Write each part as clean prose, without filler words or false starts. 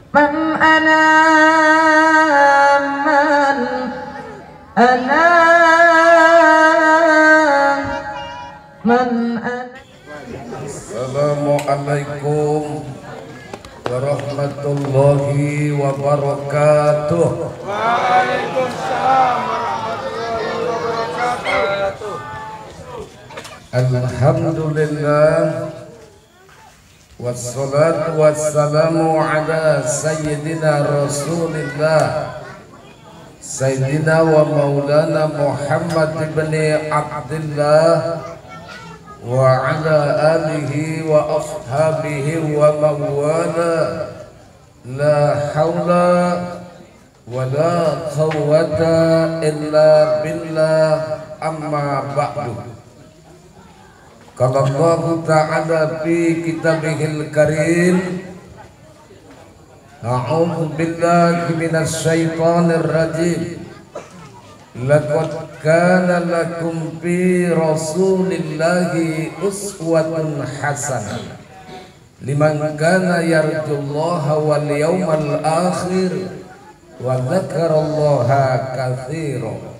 من أنا من أنا من أنا. Assalamualaikum warahmatullahi wabarakatuh. Waalaikumsalam warahmatullahi wabarakatuh. Alhamdulillah wassalatu wassalamu ala sayyidina rasulillah sayyidina wa maulana Muhammad ibn Abdullah wa ala alihi wa ashabihi wa mawala. La hawla wa la quwwata illa billah, amma ba'du. Qala Allah ta'ala fi kitabihil karim, a'udzu billahi minasy syaithanir rajim. Laqad kana lakum fi rasulillahi uswatun hasanah liman kana yarjullaha wal yawmal akhir wa dzakarallaha katsiran.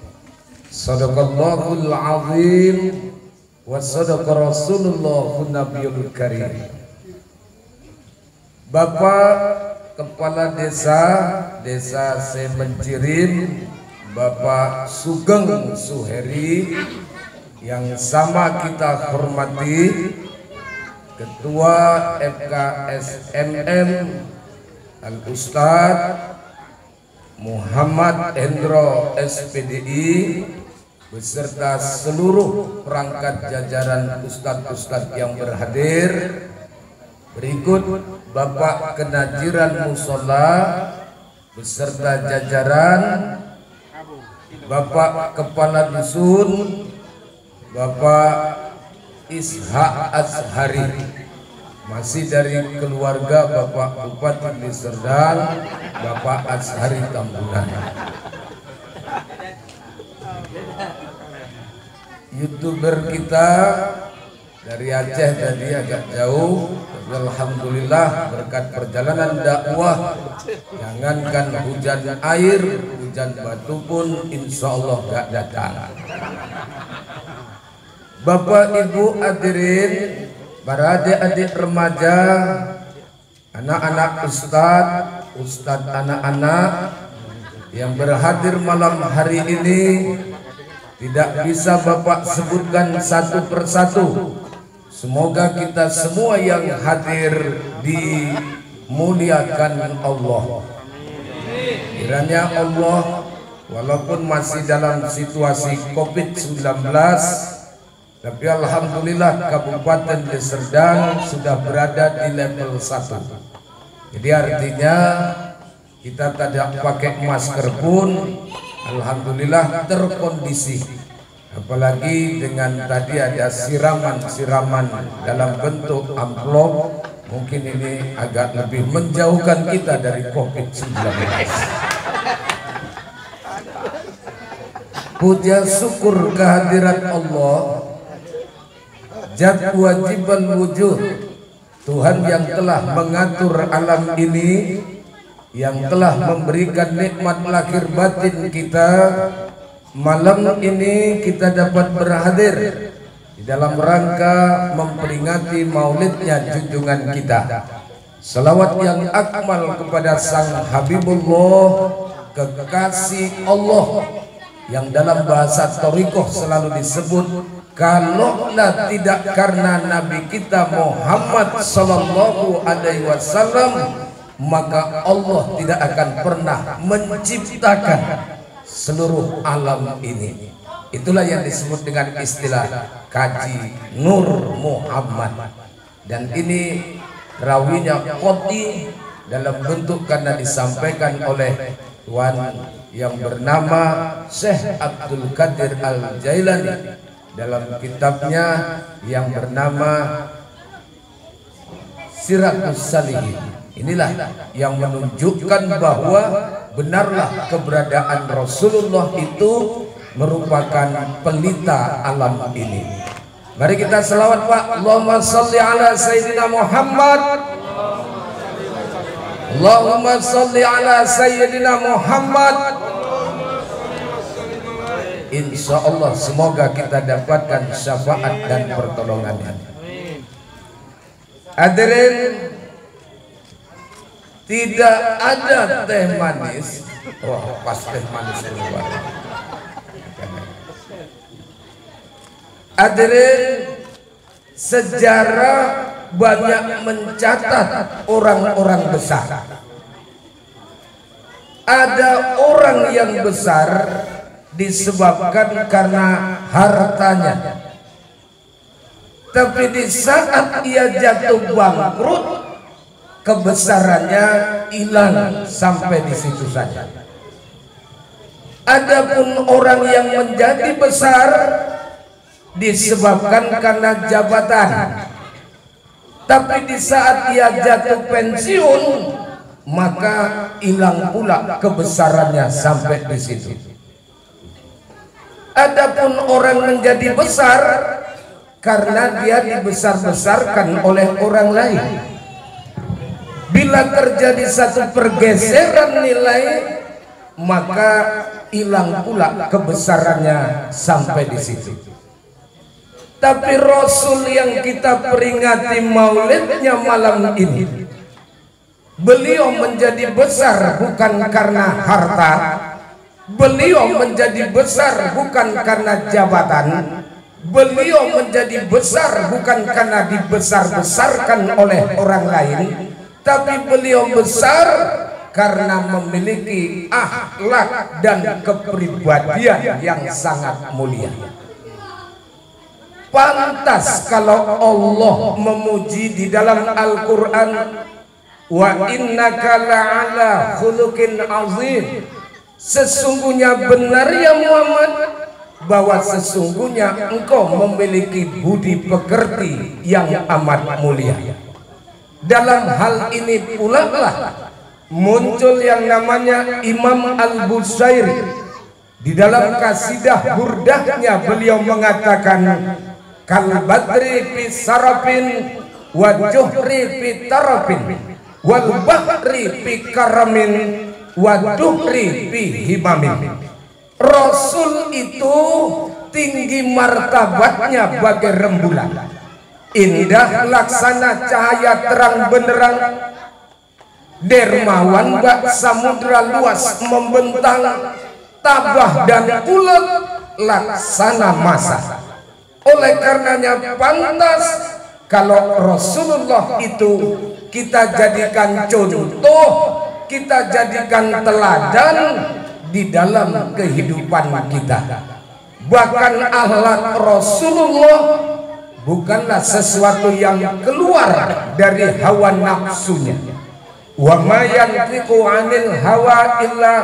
Shadaqallahul azim wa sadaqa Rasulullahun Nabiyul Karim. Bapak Kepala Desa Semencirim, Bapak Sugeng Suheri yang sama kita hormati, Ketua FKSMM Al-Ustadz Muhammad Hendro SPDI beserta seluruh perangkat jajaran ustadz-ustadz yang berhadir. Berikut Bapak Kenajiran Musola beserta jajaran, Bapak Kepala Dusun, Bapak Ishak Azhari, masih dari keluarga Bapak Bupati Serdang, Bapak Azhari Tambunan. YouTuber kita dari Aceh tadi agak jauh, tapi alhamdulillah berkat perjalanan dakwah, jangankan hujan air, hujan batu pun insya Allah gak datang. Bapak Ibu hadirin, para adik-adik remaja, anak-anak ustadz anak-anak yang berhadir malam hari ini, tidak bisa Bapak sebutkan satu persatu. Semoga kita semua yang hadir dimuliakan Allah. Kiranya Allah, walaupun masih dalam situasi COVID-19, tapi alhamdulillah Kabupaten Deli Serdang sudah berada di level 1. Jadi artinya kita tidak pakai masker pun alhamdulillah terkondisi, apalagi dengan tadi ada siraman dalam bentuk amplop, mungkin ini agak lebih menjauhkan kita dari COVID-19. Puja syukur kehadirat Allah, Zat wajibal wujud, Tuhan yang telah mengatur alam ini, yang telah memberikan nikmat lahir batin kita. Malam ini kita dapat berhadir di dalam rangka memperingati maulidnya junjungan kita. Salawat yang akmal kepada Sang Habibullah, kekasih Allah, yang dalam bahasa Thariqah selalu disebut, kalaulah tidak karena Nabi kita Muhammad Sallallahu Alaihi Wasallam, maka Allah tidak akan pernah menciptakan seluruh alam ini. Itulah yang disebut dengan istilah Kaji Nur Muhammad. Dan ini rawinya qoti dalam bentuk karena disampaikan oleh Tuan yang bernama Syekh Abdul Qadir Al-Jailani dalam kitabnya yang bernama Siratus Salihin. Inilah yang menunjukkan bahwa benarlah keberadaan Rasulullah itu merupakan pelita alam ini. Mari kita selawat Pak. Allahumma sholli ala Sayyidina Muhammad Allahumma sholli ala sayyidina Muhammad. Insya Allah semoga kita dapatkan syafaat dan pertolongannya. Hadirin, tidak ada teh manis. Oh, pas teh manis keluar. Hadirin, sejarah banyak mencatat orang-orang besar. Ada orang yang besar disebabkan karena hartanya, tapi di saat ia jatuh bangkrut, kebesarannya hilang sampai di situ saja. Adapun orang yang menjadi besar disebabkan karena jabatan, tapi di saat ia jatuh pensiun maka hilang pula kebesarannya sampai di situ. Adapun orang menjadi besar karena dia dibesar-besarkan oleh orang lain. Bila terjadi satu pergeseran nilai, maka hilang pula kebesarannya sampai di situ. Tapi Rasul yang kita peringati maulidnya malam ini, beliau menjadi besar bukan karena harta, beliau menjadi besar bukan karena jabatan, beliau menjadi besar bukan karena dibesar-besarkan oleh orang lain, tapi beliau besar karena memiliki akhlak dan kepribadian yang sangat mulia. Pantas kalau Allah memuji di dalam Al-Quran, wa innaka la'ala khuluqin azim, sesungguhnya benar ya Muhammad, bahwa sesungguhnya engkau memiliki budi pekerti yang amat mulia. Dalam hal ini pula lah muncul yang namanya Imam Al-Busairi. Di dalam kasidah burdahnya beliau mengatakan, kal badri fi sarafin wa juhri fi tarafin wal bahri fi karamin wa duhri fi himamin. Rasul itu tinggi martabatnya bagai rembulan, indah laksana cahaya terang benderang, dermawan bak samudra luas membentang, tabah dan ulet laksana masa. Oleh karenanya pantas kalau Rasulullah itu kita jadikan contoh, kita jadikan teladan di dalam kehidupan kita. Bahkan akhlak Rasulullah bukanlah sesuatu yang keluar dari hawa nafsunya. Wa ma yantiqu 'anil hawa illa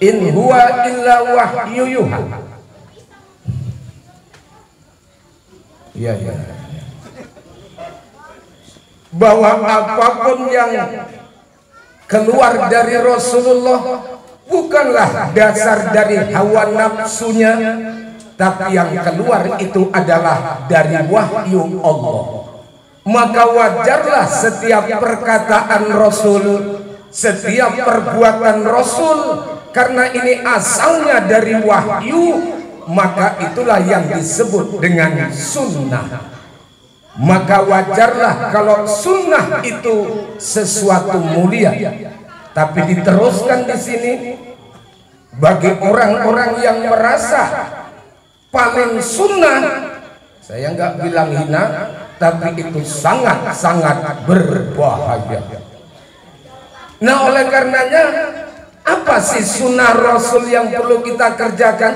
in huwa illa wahyu yuha. Ya. Bahwa apapun yang keluar dari Rasulullah bukanlah dasar dari hawa nafsunya, tapi yang keluar itu adalah dari wahyu Allah. Maka wajarlah setiap perkataan Rasul, setiap perbuatan Rasul, karena ini asalnya dari wahyu, maka itulah yang disebut dengan sunnah. Maka wajarlah kalau sunnah itu sesuatu mulia. Tapi diteruskan di sini bagi orang-orang yang merasa paling sunnah, saya nggak bilang hina, tapi itu sangat-sangat berbahaya. Nah, oleh karenanya apa sih sunnah Rasul yang perlu kita kerjakan,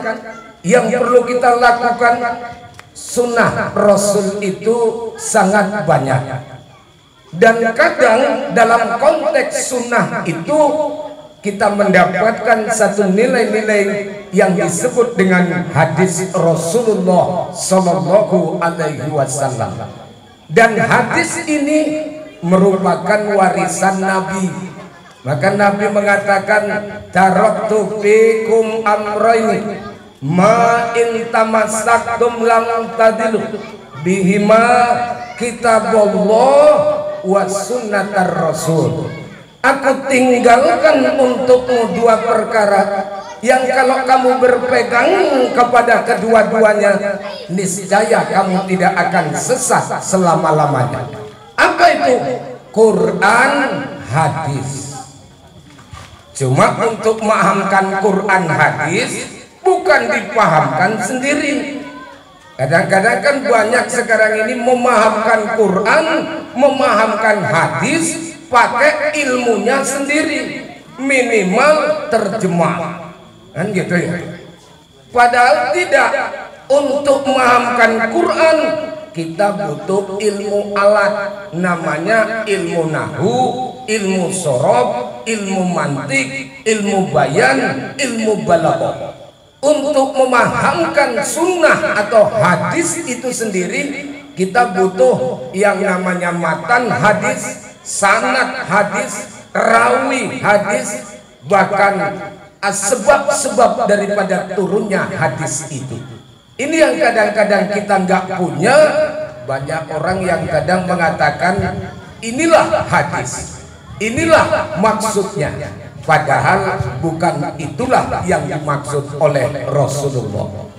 yang perlu kita lakukan? Sunnah Rasul itu sangat banyak, dan kadang dalam konteks sunnah itu kita mendapatkan satu nilai-nilai yang disebut dengan hadis Rasulullah Sallallahu Alaihi Wasallam. Dan hadis ini merupakan warisan Nabi. Maka Nabi mengatakan, taraktu fikum amrayni ma in tamassaktum lam tadilu bihima kitabullah wa sunnatar rasul. Aku tinggalkan untukmu dua perkara yang kalau kamu berpegang kepada kedua-duanya, niscaya kamu tidak akan sesat selama-lamanya. Apa itu? Quran, hadis. Cuma untuk memahamkan Quran hadis bukan dipahamkan sendiri. Kadang-kadang kan banyak sekarang ini memahamkan Quran, memahamkan hadis pakai ilmunya sendiri, minimal terjemah, kan gitu ya. Padahal tidak. Untuk memahamkan Quran kita butuh ilmu alat, namanya ilmu nahwu, ilmu sorob, ilmu mantik, ilmu bayan, ilmu balaghah. Untuk memahamkan sunnah atau hadis itu sendiri kita butuh yang namanya matan hadis, sanad hadis, rawi hadis, bahkan sebab-sebab daripada turunnya hadis itu. Ini yang kadang-kadang kita nggak punya. Banyak orang yang kadang mengatakan inilah hadis, inilah maksudnya, padahal bukan itulah yang dimaksud oleh Rasulullah.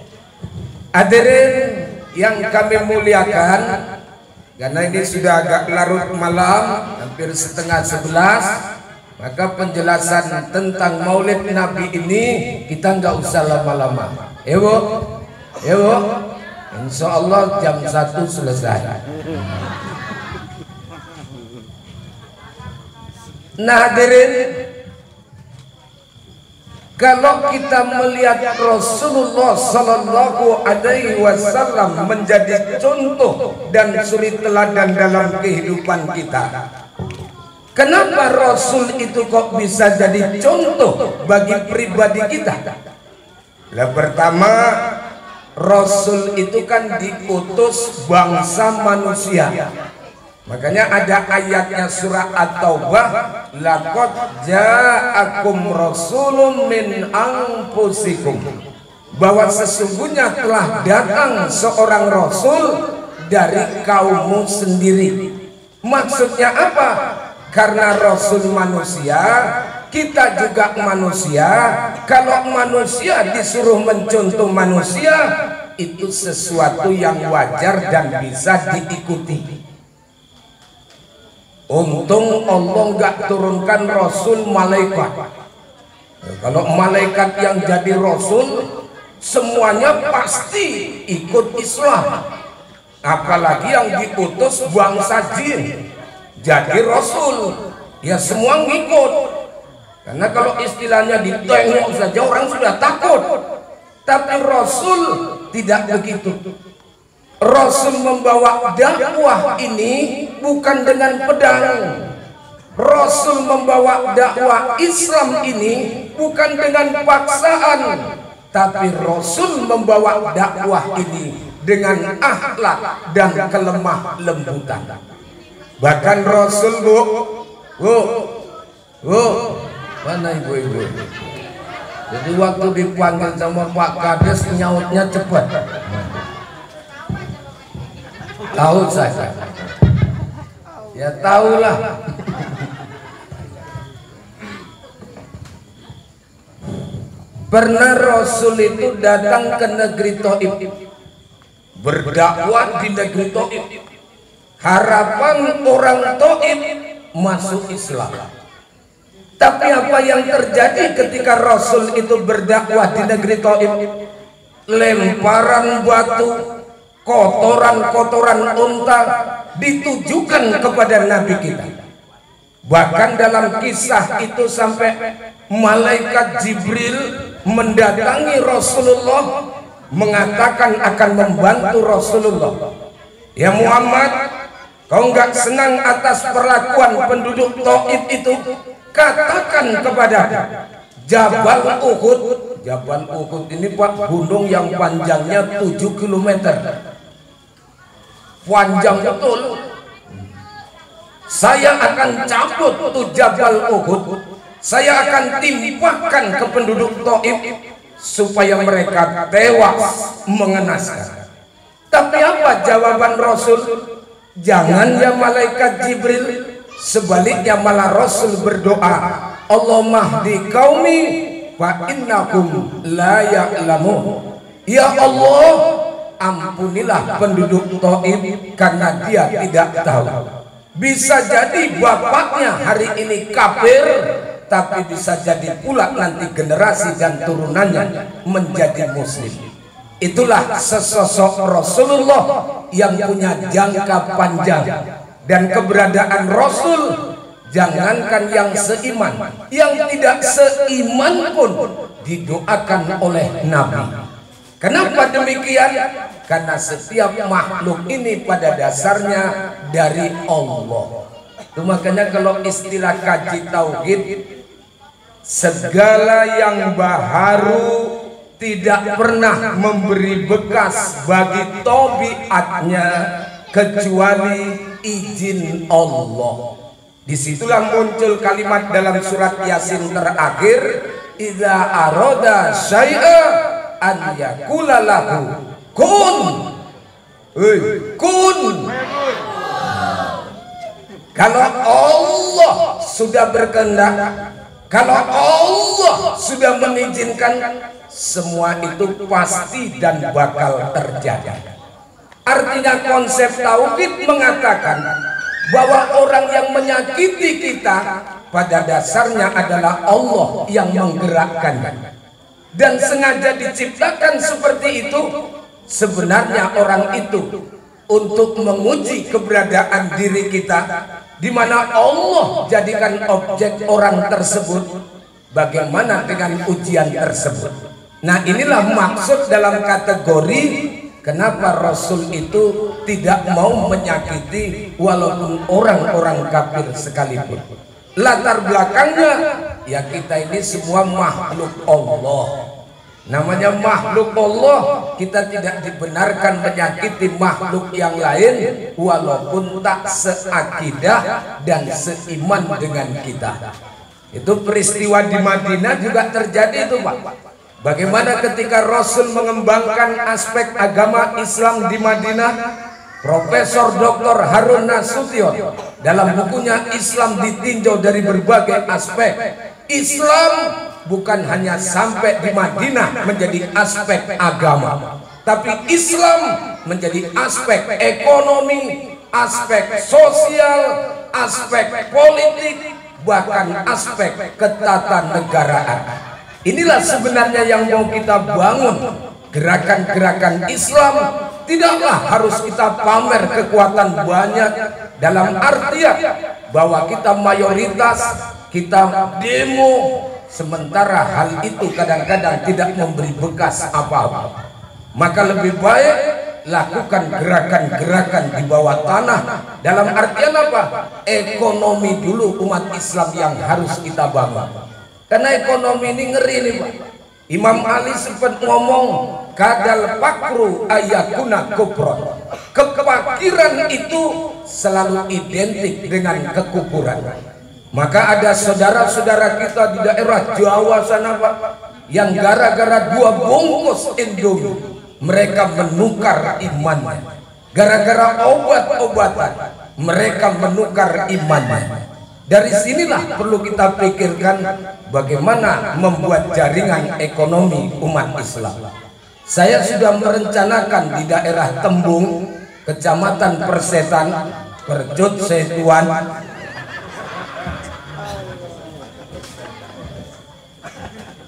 Hadirin yang kami muliakan, karena ini sudah agak larut malam, hampir setengah 11, maka penjelasan tentang Maulid Nabi ini kita nggak usah lama-lama. Ya Bu, ya Bu, insya Allah jam 1 selesai. Nah hadirin, kalau kita melihat Rasulullah Sallallahu Alaihi Wasallam menjadi contoh dan suri teladan dalam kehidupan kita, kenapa Rasul itu kok bisa jadi contoh bagi pribadi kita? Yang pertama, Rasul itu kan diutus bangsa manusia. Makanya ada ayatnya surah At-Taubah, laqad ja'akum rasulun min anfusikum, bahwa sesungguhnya telah datang seorang rasul dari kaummu sendiri. Maksudnya apa? Karena rasul manusia, kita juga manusia. Kalau manusia disuruh mencontoh manusia, itu sesuatu yang wajar dan bisa diikuti. Untung Allah nggak turunkan rasul malaikat. Kalau malaikat yang jadi rasul, semuanya pasti ikut Islam. Apalagi yang diutus bangsa jin jadi rasul, ya semua ngikut. Karena kalau istilahnya ditengok saja orang sudah takut. Tapi rasul tidak begitu. Rasul membawa dakwah ini bukan dengan pedang. Rasul membawa dakwah Islam ini bukan dengan paksaan, tapi Rasul membawa dakwah ini dengan akhlak dan kelemah lembutan. Bahkan Rasul mana ibu-ibu? Jadi waktu dipanggil sama Pak Kades nyautnya cepat. Tahu saya, ya tahulah. Pernah Rasul itu datang ke negeri Taif, berdakwah di negeri Taif. Harapan orang Taif masuk Islam. Tapi apa yang terjadi ketika Rasul itu berdakwah di negeri Taif? Lemparan batu, kotoran-kotoran unta ditujukan kepada Nabi kita. Bahkan dalam kisah itu sampai malaikat Jibril mendatangi Rasulullah, mengatakan akan membantu Rasulullah. Ya Muhammad, kau nggak senang atas perlakuan penduduk Taif itu? Katakan kepada Jabal Uhud. Jabal Uhud ini Pak, gunung yang panjangnya 7 km. Panjang betul. Saya akan cabut tuh Jabal Uhud. Saya akan timpakan ke penduduk Taif supaya mereka tewas mengenaskan. Tapi apa jawaban Rasul? Jangan ya malaikat Jibril, sebaliknya malah Rasul berdoa, Allahumma hdi qaumi fa innakum la ya'lamun. Ya Allah, ampunilah penduduk Taif karena dia tidak tahu. Bisa jadi bapaknya hari ini kafir, tapi bisa jadi pula nanti generasi dan turunannya menjadi muslim. Itulah sesosok Rasulullah yang punya jangka panjang. Dan keberadaan Rasul, jangankan yang seiman, yang tidak seiman pun didoakan oleh Nabi. Kenapa demikian? Karena setiap makhluk ini pada dasarnya dari Allah. Itu makanya kalau istilah kaji tauhid, segala yang baharu tidak pernah memberi bekas bagi tabiatnya kecuali izin Allah. Disitulah muncul kalimat dalam surat Yasin terakhir, idza arada syai'a an yakula lahu kun. Kun. Kalau Allah sudah berkehendak, kalau Allah sudah mengizinkan, semua itu pasti dan bakal terjadi. Artinya konsep tauhid mengatakan bahwa orang yang menyakiti kita pada dasarnya adalah Allah yang menggerakkan. Dan sengaja diciptakan seperti itu, sebenarnya orang itu untuk menguji keberadaan diri kita, di mana Allah jadikan objek orang tersebut. Bagaimana dengan ujian tersebut? Nah, inilah maksud dalam kategori kenapa Rasul itu tidak mau menyakiti walaupun orang-orang kafir sekalipun. Latar belakangnya ya kita ini semua makhluk Allah. Namanya makhluk Allah, kita tidak dibenarkan menyakiti makhluk yang lain walaupun tak seakidah dan seiman dengan kita. Itu peristiwa di Madinah juga terjadi itu, Pak. Bagaimana ketika Rasul mengembangkan aspek agama Islam di Madinah, Profesor Dr. Harun Nasution dalam bukunya Islam ditinjau dari berbagai aspek. Islam bukan hanya sampai di Madinah menjadi aspek agama, tapi Islam menjadi aspek ekonomi, aspek sosial, aspek politik, bahkan aspek ketatanegaraan. Inilah sebenarnya yang mau kita bangun. Gerakan-gerakan Islam tidaklah harus kita pamer kekuatan banyak dalam artian bahwa kita mayoritas, kita demo, sementara hal itu kadang-kadang tidak memberi bekas apa-apa. Maka lebih baik lakukan gerakan-gerakan di bawah tanah. Dalam artian apa? Ekonomi dulu umat Islam yang harus kita bangun. Karena ekonomi ini ngeri nih, Pak. Imam Ali sempat ngomong, kadal pakru ayakuna kupron. Kepakiran itu selalu identik dengan kekufuran. Maka ada saudara-saudara kita di daerah Jawa sana, Pak, yang gara-gara 2 bungkus Indomie mereka menukar imannya. Gara-gara obat-obatan mereka menukar imannya. Dari sinilah perlu kita pikirkan bagaimana membuat jaringan ekonomi umat Islam. Saya sudah merencanakan di daerah Tembung, Kecamatan Persetan, Percut Setuan,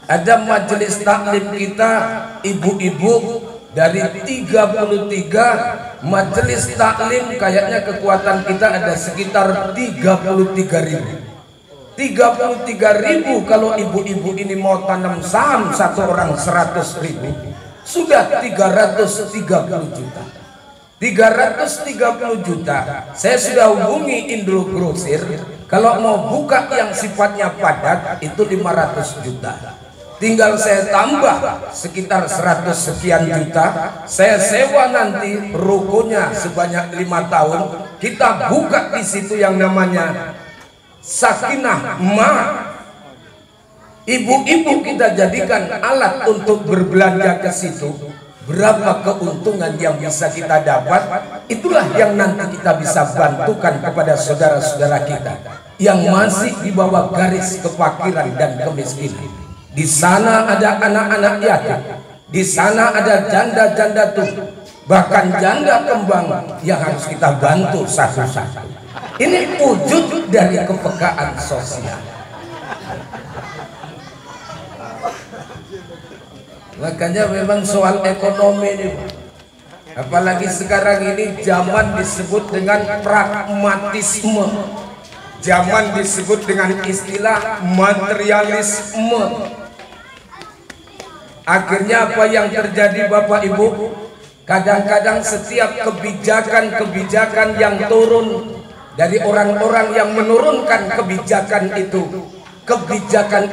ada majelis taklim kita, ibu-ibu dari 33 majelis taklim, kayaknya kekuatan kita ada sekitar 33.000. 33.000 kalau ibu-ibu ini mau tanam saham satu orang 100.000, sudah 330 juta. 330 juta. Saya sudah hubungi Indro Grosir, kalau mau buka yang sifatnya padat itu 500 juta. Tinggal saya tambah sekitar 100 sekian juta, saya sewa nanti rukonya sebanyak 5 tahun, kita buka di situ yang namanya Sakinah Ma. Ibu-ibu kita jadikan alat untuk berbelanja ke situ. berapa keuntungan yang bisa kita dapat, itulah yang nanti kita bisa bantukan kepada saudara-saudara kita yang masih di bawah garis kefakiran dan kemiskinan. Di sana ada anak-anak yatim, di sana ada janda-janda tua, bahkan janda kembang yang harus kita bantu satu-satu. Ini wujud dari kepekaan sosial. Makanya memang soal ekonomi ini, apalagi sekarang ini zaman disebut dengan pragmatisme, zaman disebut dengan istilah materialisme. Akhirnya apa yang terjadi Bapak Ibu? Kadang-kadang setiap kebijakan-kebijakan yang turun dari orang-orang yang menurunkan kebijakan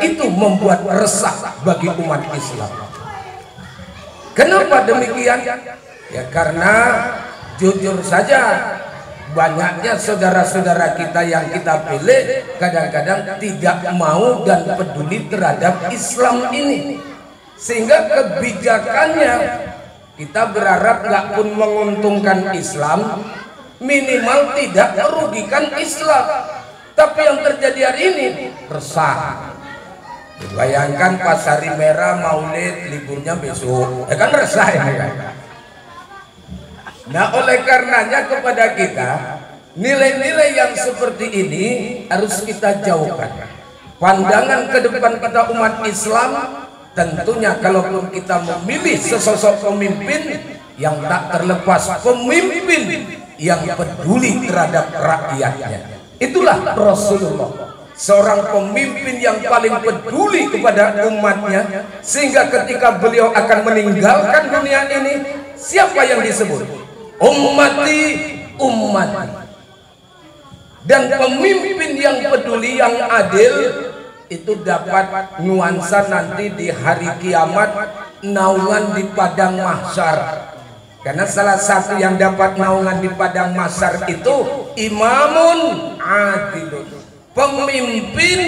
itu membuat resah bagi umat Islam. Kenapa demikian? Ya karena jujur saja banyaknya saudara-saudara kita yang kita pilih kadang-kadang tidak mau dan peduli terhadap Islam ini, sehingga kebijakannya kita berharap nggak pun menguntungkan Islam, minimal tidak merugikan Islam. Tapi yang terjadi hari ini resah. Bayangkan pas hari merah Maulid liburnya besok, kan resah ya kan? Nah oleh karenanya kepada kita nilai-nilai yang seperti ini harus kita jauhkan. Pandangan ke depan kita umat Islam tentunya kalaupun kita memilih sesosok pemimpin yang tak terlepas pemimpin yang peduli terhadap rakyatnya. Itulah Rasulullah, seorang pemimpin yang paling peduli kepada umatnya, sehingga ketika beliau akan meninggalkan dunia ini, siapa yang disebut? Ummati, ummati. Dan pemimpin yang peduli, yang adil, itu dapat nuansa nanti di hari kiamat, naungan di padang mahsyar. Karena salah satu yang dapat naungan di padang mahsyar itu imamun adilun, pemimpin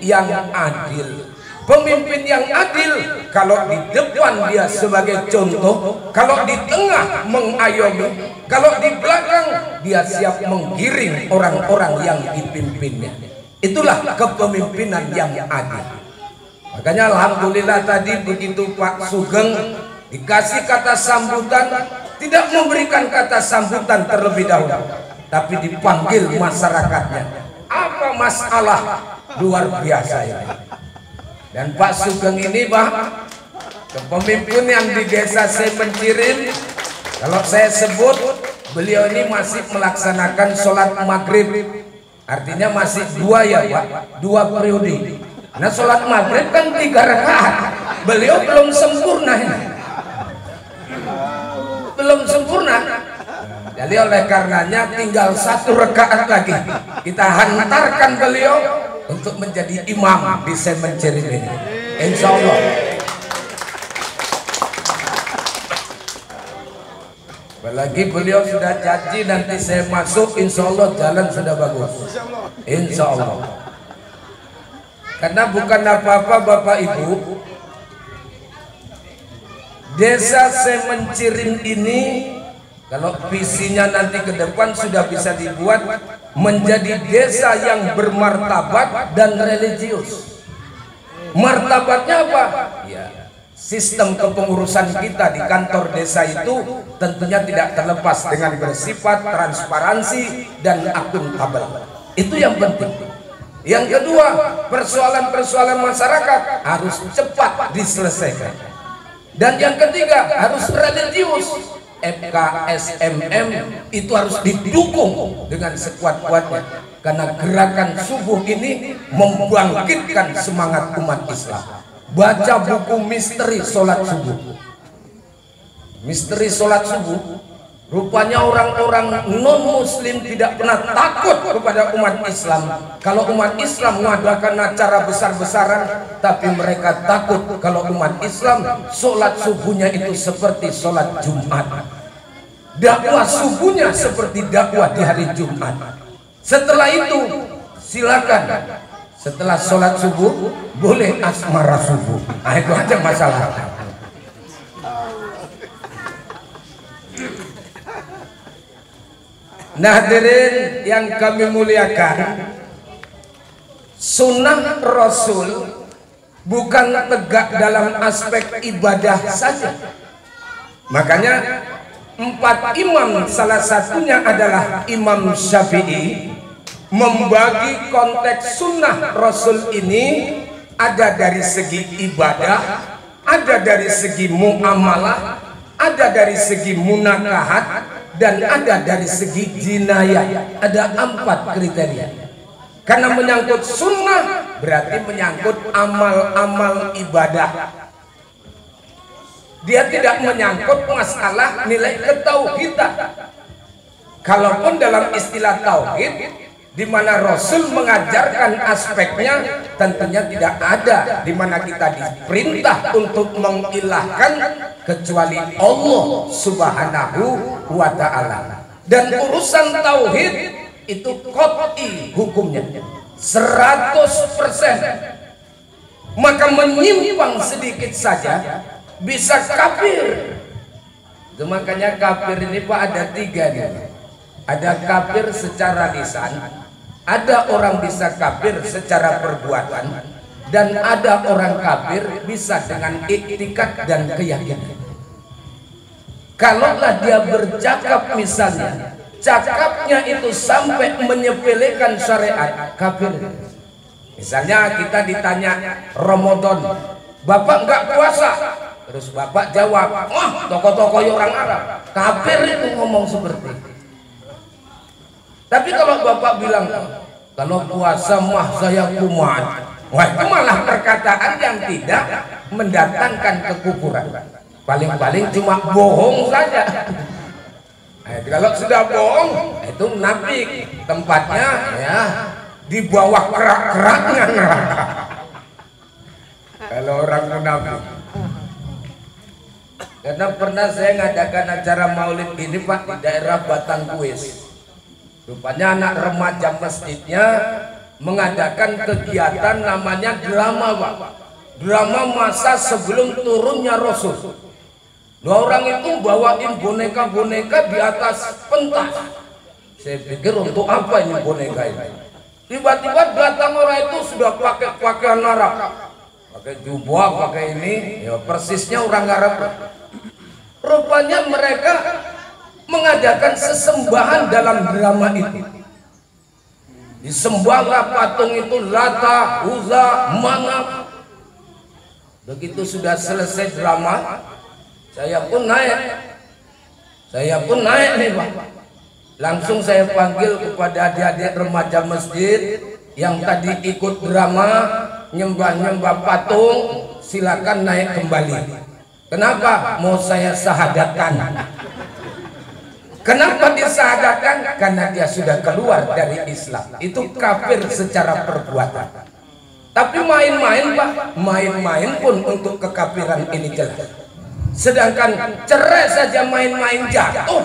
yang adil. Pemimpin yang adil, kalau di depan dia sebagai contoh, kalau di tengah mengayomi, kalau di belakang dia siap menggiring orang-orang yang dipimpinnya. Itulah kepemimpinan yang adil. Makanya alhamdulillah tadi begitu Pak Sugeng dikasih kata sambutan, tidak memberikan kata sambutan terlebih dahulu, tapi dipanggil masyarakatnya. Apa masalah luar biasa ini? Dan Pak Sugeng ini Pak, kepemimpin yang di desa Semencirim, kalau saya sebut beliau ini masih melaksanakan sholat maghrib, artinya masih dua ya Pak, 2 periode. Nah sholat maghrib kan 3 rakaat, beliau belum sempurna ini, belum sempurna. Jadi oleh karenanya tinggal 1 rakaat lagi kita hantarkan beliau untuk menjadi imam di Semencirim ini, insya Allah. Apalagi beliau sudah janji nanti saya masuk, insya Allah jalan sudah bagus, insya Allah. Karena bukan apa-apa Bapak Ibu, desa Semencirim ini kalau visinya nanti ke depan sudah bisa dibuat menjadi desa yang bermartabat dan religius. Martabatnya apa? Ya, sistem kepengurusan kita di kantor desa itu tentunya tidak terlepas dengan bersifat transparansi dan akuntabel. Itu yang penting. Yang kedua, persoalan-persoalan masyarakat harus cepat diselesaikan. Dan yang ketiga, harus religius. FKSMM itu harus didukung dengan sekuat-kuatnya, karena gerakan subuh ini membangkitkan semangat umat Islam. Baca buku misteri sholat subuh. Misteri sholat subuh, rupanya orang-orang non-muslim tidak pernah takut kepada umat Islam. Kalau umat Islam mengadakan acara besar-besaran, tapi mereka takut kalau umat Islam sholat subuhnya itu seperti sholat Jumat, dakwah subuhnya seperti dakwah di hari Jumat. Setelah itu silakan, setelah sholat subuh boleh asmara subuh. Nah, itu aja masalah. Nah hadirin yang kami muliakan, sunnah Rasul bukan tegak dalam aspek ibadah saja. Makanya 4 imam, salah satunya adalah Imam Syafi'i, membagi konteks sunnah Rasul ini ada dari segi ibadah, ada dari segi muamalah, ada dari segi munakahat, dan ada dari segi jinayah. Ada 4 kriteria. Karena menyangkut sunnah berarti menyangkut amal-amal ibadah. Dia tidak menyangkut masalah nilai ketauhidan. Kalaupun dalam istilah tauhid, di mana Rasul mengajarkan aspeknya, tentunya tidak ada di mana kita diperintah untuk mengilahkan kecuali Allah Subhanahu wa Ta'ala. Dan urusan tauhid itu qat'i hukumnya 100%. Maka menyimpang sedikit saja bisa kafir. Itu makanya kafir ini Pak ada 3 nih. Ada kafir secara lisan, ada orang bisa kafir secara perbuatan, dan ada orang kafir bisa dengan iktikad dan keyakinan. Kalaulah dia bercakap misalnya, cakapnya itu sampai menyepelekan syariat, kafir. Misalnya kita ditanya Ramadan, Bapak enggak puasa, terus Bapak jawab, wah tokoh-tokoh orang Arab, kafir itu ngomong seperti itu. Tapi kalau Bapak bilang, kalau puasa mah saya kumat, wah itu malah perkataan yang tidak mendatangkan kekufuran. Paling-paling cuma bohong saja. Kalau sudah bohong, itu munafik. Tempatnya ya di bawah kerak-keraknya neraka. Kalau orang munafik. Karena pernah saya ngadakan acara maulid ini Pak di daerah Batangkuis. Rupanya anak remaja masjidnya mengadakan kegiatan namanya drama Pak. Drama masa sebelum turunnya Rasul. Dua orang itu bawain boneka-boneka di atas pentas. Saya pikir untuk apa ini boneka ini? Tiba-tiba datang orang itu sudah pakai pakaian Arab, pakai jubah, pakai ini, ya persisnya orang Arab. Rupanya mereka mengadakan sesembahan dalam drama itu. Disembahlah patung itu Lata, Uzza, Manat. Begitu sudah selesai drama, saya pun naik nih Pak. Langsung saya panggil kepada adik-adik remaja masjid yang tadi ikut drama nyembah-nyembah patung, silakan naik kembali. Kenapa? Mau saya syahadatkan. Kenapa disahadatkan? Karena dia sudah keluar dari Islam. Itu kafir secara perbuatan. Tapi main-main Pak, main-main pun untuk kekafiran ini jelas. Sedangkan cerai saja main-main jatuh.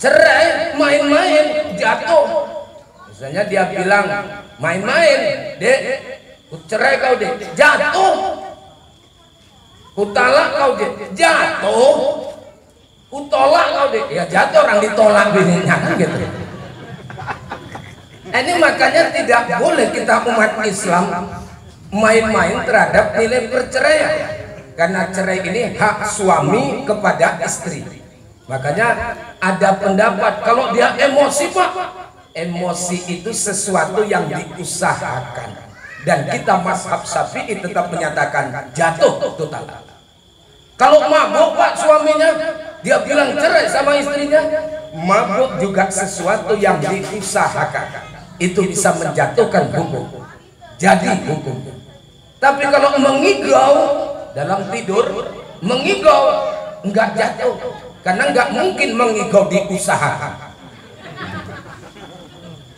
Cerai main-main jatuh. Misalnya dia bilang main-main, Dek, ku cerai kau Dek, jatuh. Ku talak kau Dek, jatuh. Ku tolak kau Dek, ya jatuh, orang ditolak bininya gitu. Ini makanya tidak boleh kita umat Islam main-main terhadap nilai perceraian. Karena cerai ini hak suami kepada istri. Makanya ada pendapat kalau dia emosi Pak, emosi itu sesuatu yang diusahakan. Dan kita mazhab Syafi'i tetap menyatakan jatuh total. Kalau mabuk Pak suaminya, dia bilang cerai sama istrinya, mabuk juga sesuatu yang diusahakan. Itu bisa menjatuhkan hukum. Jadi hukum. Tapi kalau mengigau dalam tidur, mengigau enggak jatuh, karena enggak mungkin mengigau diusahakan.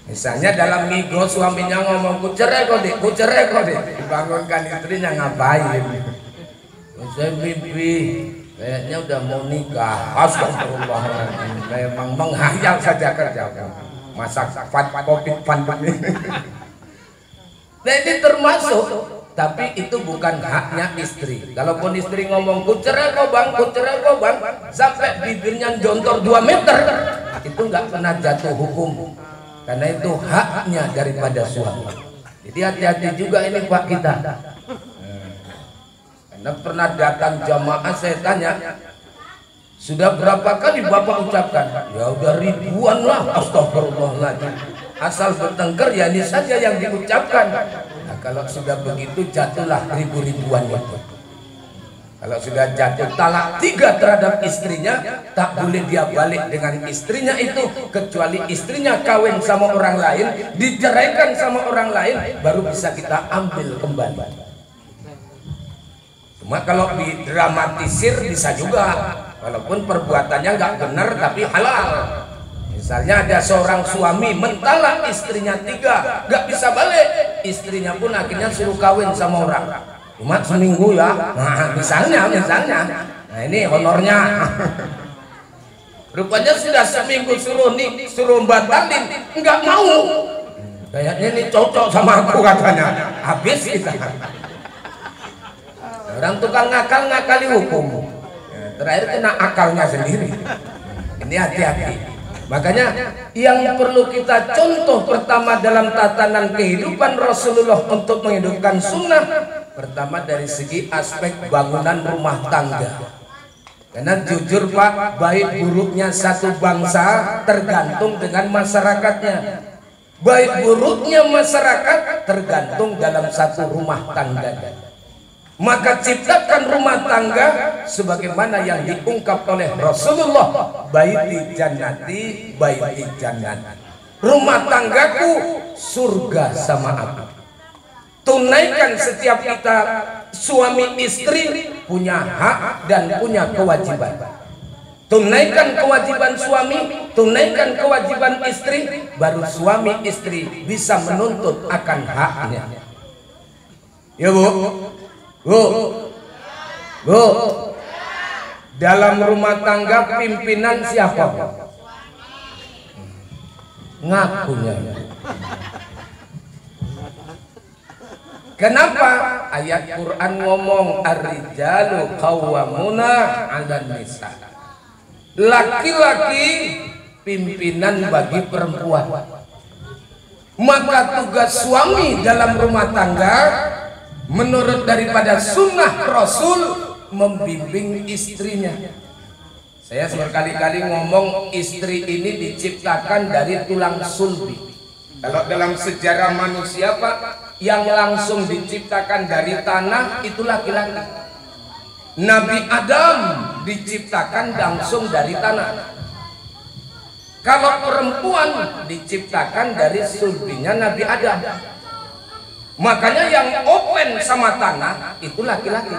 Misalnya dalam ngigau suaminya ngomong ku cerai kok Dek, ku cerai kok Dek, dibangunkan istrinya ngapain? Saya mimpi kayaknya udah mau nikah. Astagfirullahaladzim, memang menghayal saja kerja. Masak covid pandemi. Nah ini termasuk. Tapi itu bukan haknya istri. Kalaupun istri ngomong ku cerai kok bang, ku cerai kok bang, sampai bibirnya jontor 2 meter, itu nggak pernah jatuh hukum, karena itu haknya daripada suami. Jadi hati-hati juga ini Pak kita. Karena pernah datang jamaah, saya tanya, sudah berapa kali Bapak ucapkan? Ya udah ribuan lah, astagfirullahaladzim. Asal bertengkar ya ini saja yang diucapkan. Nah, kalau sudah begitu jatuhlah ribu-ribuan itu. Kalau sudah jatuh talak 3 terhadap istrinya, tak boleh dia balik dengan istrinya itu, kecuali istrinya kawin sama orang lain, diceraikan sama orang lain, baru bisa kita ambil kembali. Cuma kalau didramatisir bisa juga, walaupun perbuatannya nggak benar tapi halal. Misalnya ada seorang suami mentalak istrinya 3, nggak bisa balik, istrinya pun akhirnya suruh kawin sama orang. Cuma seminggu ya, nah misalnya, nah ini honornya. Rupanya sudah seminggu suruh batalin, nggak mau. Kayaknya ini cocok sama aku katanya, habis kita. Orang tukang ngakali hukum, terakhir kena akalnya sendiri. Ini hati-hati. Makanya yang perlu kita contoh pertama dalam tatanan kehidupan Rasulullah untuk menghidupkan sunnah, pertama dari segi aspek bangunan rumah tangga. Karena jujur Pak, baik buruknya satu bangsa tergantung dengan masyarakatnya. Baik buruknya masyarakat tergantung dalam satu rumah tangga. Maka ciptakan rumah tangga sebagaimana yang diungkap oleh Rasulullah, baiti jannati baiti jannat. Rumah tanggaku surga sama aku. Tunaikan setiap kita suami istri punya hak dan punya kewajiban. Tunaikan kewajiban suami, tunaikan kewajiban istri, baru suami istri bisa menuntut akan haknya. Ya Bu, Bu, dalam rumah tangga pimpinan siapa? Ngakunya. Kenapa? Ayat Quran ngomong ar-rijalu qawwamuna 'alan nisa. Laki-laki pimpinan bagi perempuan. Maka tugas suami dalam rumah tangga menurut daripada sunnah Rasul membimbing istrinya. Saya berkali-kali ngomong istri ini diciptakan dari tulang sulbi. Kalau dalam sejarah manusia Pak, yang langsung diciptakan dari tanah itu laki-laki. Nabi Adam diciptakan langsung dari tanah. Kalau perempuan diciptakan dari sulbinya Nabi Adam. Makanya yang open sama tanah itu laki-laki.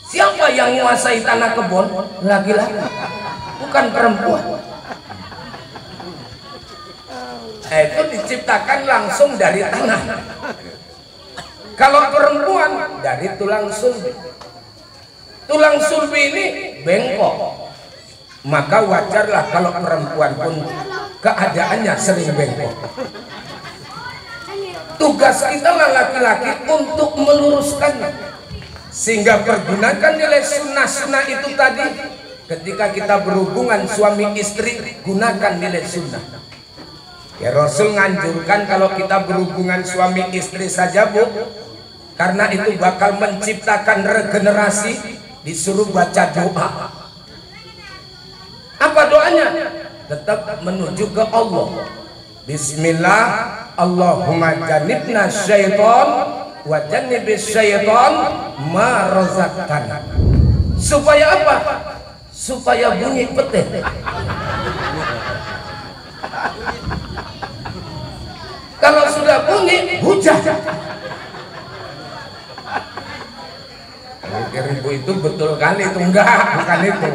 Siapa yang menguasai tanah kebun? Laki-laki, bukan perempuan. Itu diciptakan langsung dari tanah. Kalau perempuan dari tulang sulbi. Tulang sulbi ini bengkok. Maka wajarlah kalau perempuan pun keadaannya sering bengkok. Tugas kita lah laki-laki untuk meluruskannya, sehingga pergunakan nilai sunnah-sunnah itu tadi. Ketika kita berhubungan suami istri, gunakan nilai sunnah. Ya Rasul nganjurkan kalau kita berhubungan suami istri saja Bu, karena itu bakal menciptakan regenerasi, disuruh baca doa. Apa doanya? Tetap menuju ke Allah. Bismillah, Allahumma jannibna syaiton wa jannibis syaiton ma razaqtana. Supaya apa? Supaya bunyi petir. Kalau sudah bunyi hujan. Mikir ibu itu betul kali itu, enggak, bukan itu.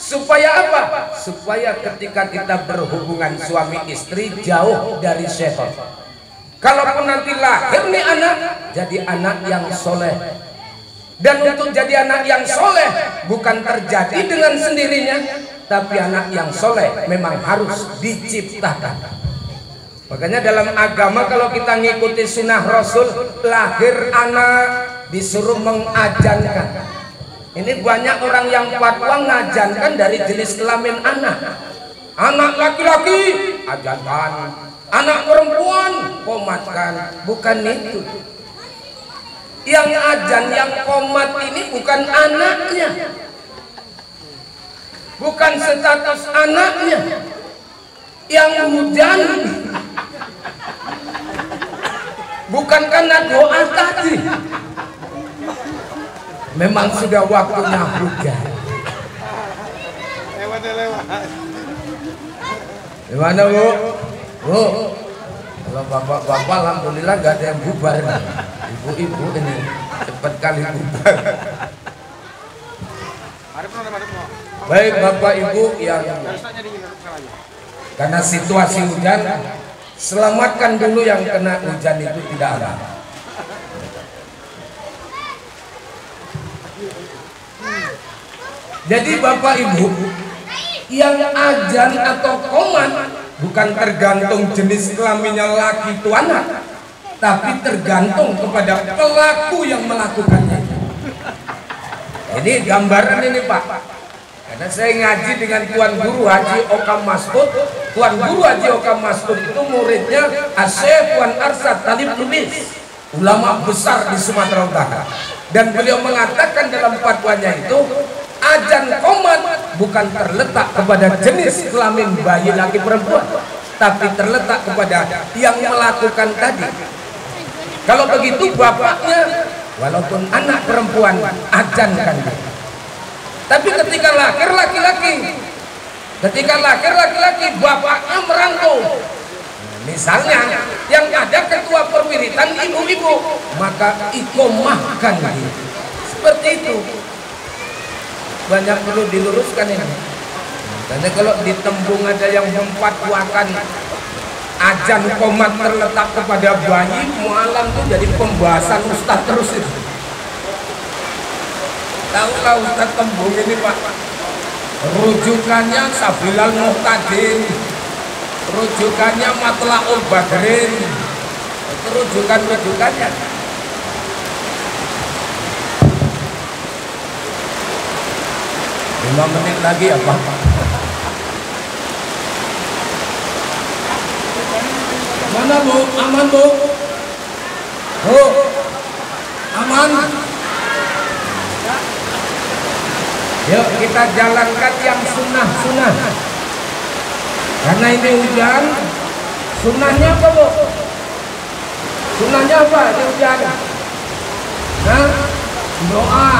Supaya apa? Supaya ketika kita berhubungan suami istri jauh dari syaitan. Kalaupun nanti lahir nih anak, jadi anak yang soleh. Dan untuk jadi anak yang soleh bukan terjadi dengan sendirinya, tapi anak yang soleh memang harus diciptakan. Makanya dalam agama kalau kita ngikuti sunnah Rasul, lahir anak disuruh mengajankan. Ini banyak orang yang fatwa ngajankan dari jenis kelamin anak. Anak laki-laki ajarkan, anak perempuan komatkan. Bukan itu. Yang ajan, yang komat ini bukan anaknya, bukan status anaknya. Yang hujan bukan karena doa tadi. Memang sudah waktunya hujan. Lewat. Gimana Bu? Bu, kalau bapak-bapak alhamdulillah gak ada yang bubar. Ibu-ibu ini cepat kali bubar. Baik Bapak Ibu yang karena situasi hujan, selamatkan dulu yang kena hujan itu tidak ada. Jadi Bapak Ibu, yang ajan atau komat bukan tergantung jenis kelaminnya laki itu anak, tapi tergantung kepada pelaku yang melakukannya. Ini gambaran ini Pak, karena saya ngaji dengan Tuan Guru Haji Okam Mas'ud. Tuan Guru Haji Okam Mas'ud itu muridnya Asyik Tuan Arsad Talib Lubis, ulama besar di Sumatera Utara. Dan beliau mengatakan dalam fatwanya itu, ajan komat bukan terletak kepada jenis kelamin bayi laki perempuan, tapi terletak kepada yang melakukan tadi. Kalau begitu bapaknya walaupun anak perempuan ajankan dia. Tapi ketika lahir laki-laki, bapaknya merantau. Misalnya yang ada ketua perwiritan ibu-ibu, maka ikomahkan dia. Seperti itu. Banyak perlu diluruskan ini. Karena kalau di Tembung ada yang memfatwakan ajan komat terletak kepada bayi, malam tuh jadi pembahasan ustaz terus itu. Tahulah ustaz Tembung ini Pak, rujukannya Sabilal Muhtadin, rujukannya Matlaul Badrin, itu rujukannya. Lima menit lagi ya Pak. Mana Bu? Aman Bu? Bu? Aman? Yuk kita jalankan yang sunnah. Karena ini hujan, sunnahnya apa Bu? Sunnahnya apa? Ini hujan. Nah, doa.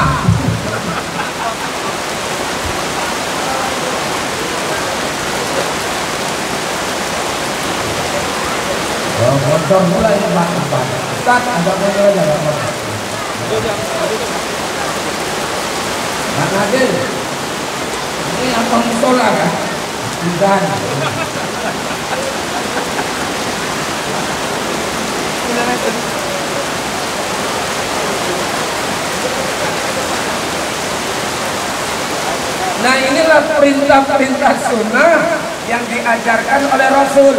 Motor mulai Pak. Ustaz ada motor aja Pak. Pak Adil, ini apa musola kan? Hujan. Nah inilah perintah-perintah sunnah yang diajarkan oleh Rasul.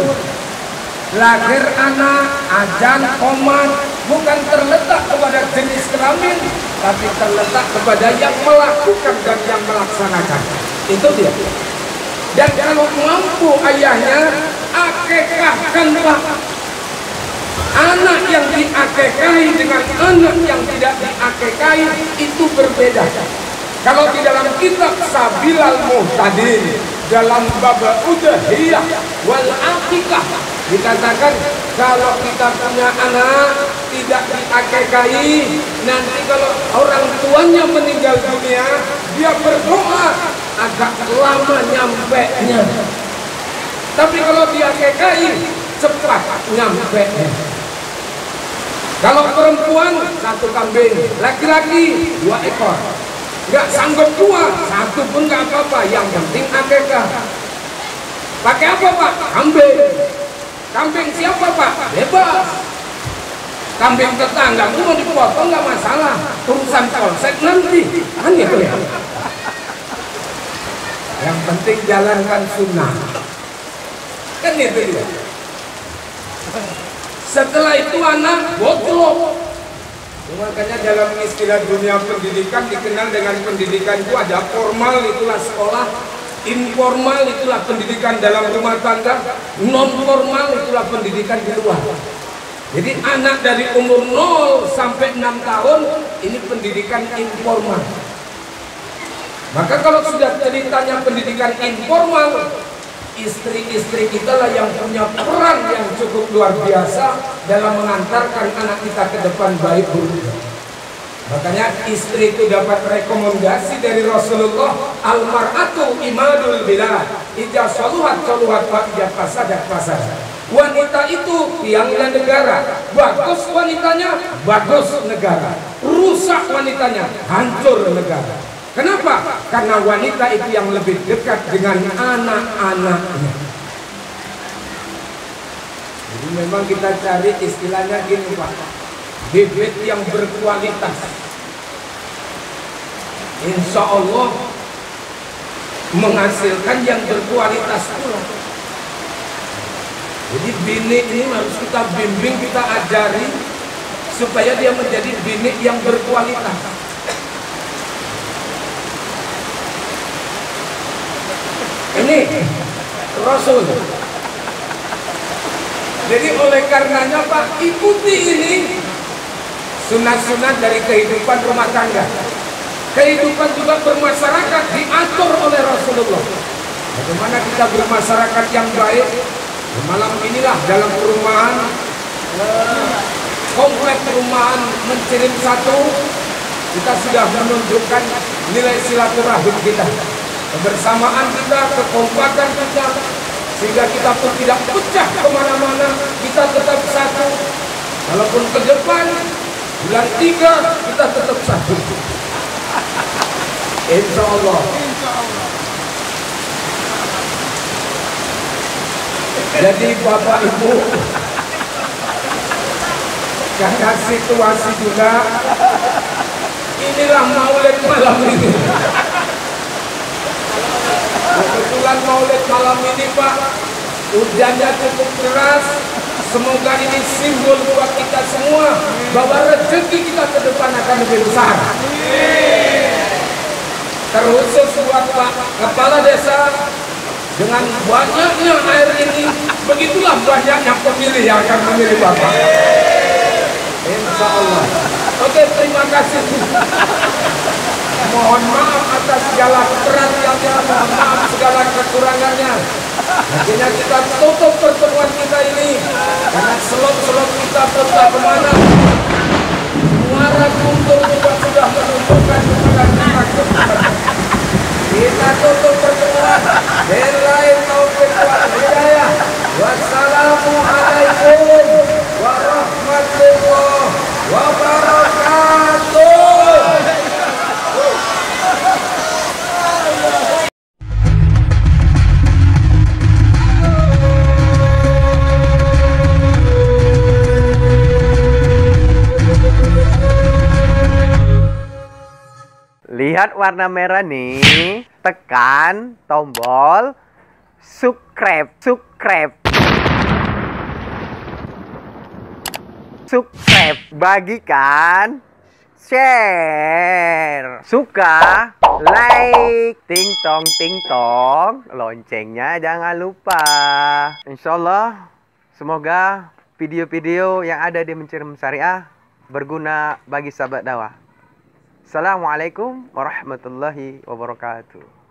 Lahir anak, ajan, komat bukan terletak kepada jenis kelamin, tapi terletak kepada yang melakukan dan yang melaksanakan. Itu dia. Dan kalau mampu ayahnya, akekahkan Pak. Anak yang diakekahi dengan anak yang tidak diakekahi itu berbeda. Kalau di dalam kitab Sabilal Muhtadin, dalam bab udhiyah wal akikah, dikatakan kalau kita punya anak tidak diakekahi, nanti kalau orang tuanya meninggal dunia, dia berdoa agak lama nyampenya. Tapi kalau diakekahi, cepat nyampenya. Kalau perempuan 1 kambing, laki-laki 2 ekor. Nggak sanggup 2, 1 pun nggak apa-apa, yang penting akekah. Pakai apa Pak? Kambing. Kambing siapa Pak? Bebas. Kambing tetangga mau dipotong nggak masalah, urusan polsek nanti. Kan itu ya. Yang penting jalankan sunnah. Kan itu ya. Setelah itu anak botlok. Makanya dalam istilah dunia pendidikan dikenal dengan pendidikan itu ada formal, itulah sekolah. Informal itulah pendidikan dalam rumah tangga, non formal itulah pendidikan di luar. Jadi anak dari umur 0 sampai 6 tahun ini pendidikan informal. Maka kalau sudah ceritanya pendidikan informal, istri-istri kita lah yang punya peran yang cukup luar biasa dalam mengantarkan anak kita ke depan baik buruk. Makanya istri itu dapat rekomendasi dari Rasulullah, almar'atu imadul bilad, ija soluhat wa ija fasadat fasadat. Wanita itu tiangnya negara, bagus wanitanya, bagus negara, rusak wanitanya, hancur negara. Kenapa? Karena wanita itu yang lebih dekat dengan anak-anaknya. Jadi memang kita cari istilahnya gini Pak, bibit yang berkualitas. Insya Allah menghasilkan yang berkualitas pula. Jadi bini ini harus kita bimbing, kita ajari supaya dia menjadi bini yang berkualitas. Ini Rasul. Jadi oleh karenanya Pak, ikuti ini sunat-sunat dari kehidupan rumah tangga. Kehidupan juga bermasyarakat diatur oleh Rasulullah. Bagaimana kita bermasyarakat yang baik? Malam inilah dalam perumahan, komplek perumahan Mencirim 1, kita sudah menunjukkan nilai silaturahim kita, kebersamaan kita, kekompakan kita, sehingga kita pun tidak pecah kemana-mana, kita tetap satu. Walaupun ke depan bulan 3 kita tetap satu. Insya Allah. Jadi Bapak Ibu, karena situasi juga, inilah maulid malam ini. Kebetulan maulid malam ini Pak, hujannya cukup deras. Semoga ini simbol buat kita semua bahwa rezeki kita ke depan akan lebih besar. Terkhusus buat Pak Kepala Desa, dengan banyaknya air ini, begitulah banyaknya pemilih yang akan memilih Bapak. Insya Allah. Oke, terima kasih. Mohon maaf atas segala keperhatiannya, mohon maaf segala kekurangannya. Akhirnya kita tutup pertemuan kita ini, karena selot-selot kita tetap kemana. Muara Guntur juga sudah menunjukkan kepada kita. Kita tutup pertemuan. Billahi taufiq wal hidayah. Wassalamualaikum warahmatullahi wabarakatuh. Lihat warna merah nih, tekan tombol subscribe, bagikan, share, suka, like, ting tong, loncengnya jangan lupa. Insyaallah, semoga video-video yang ada di Mencirim Syariah berguna bagi sahabat dakwah. Assalamualaikum warahmatullahi wabarakatuh.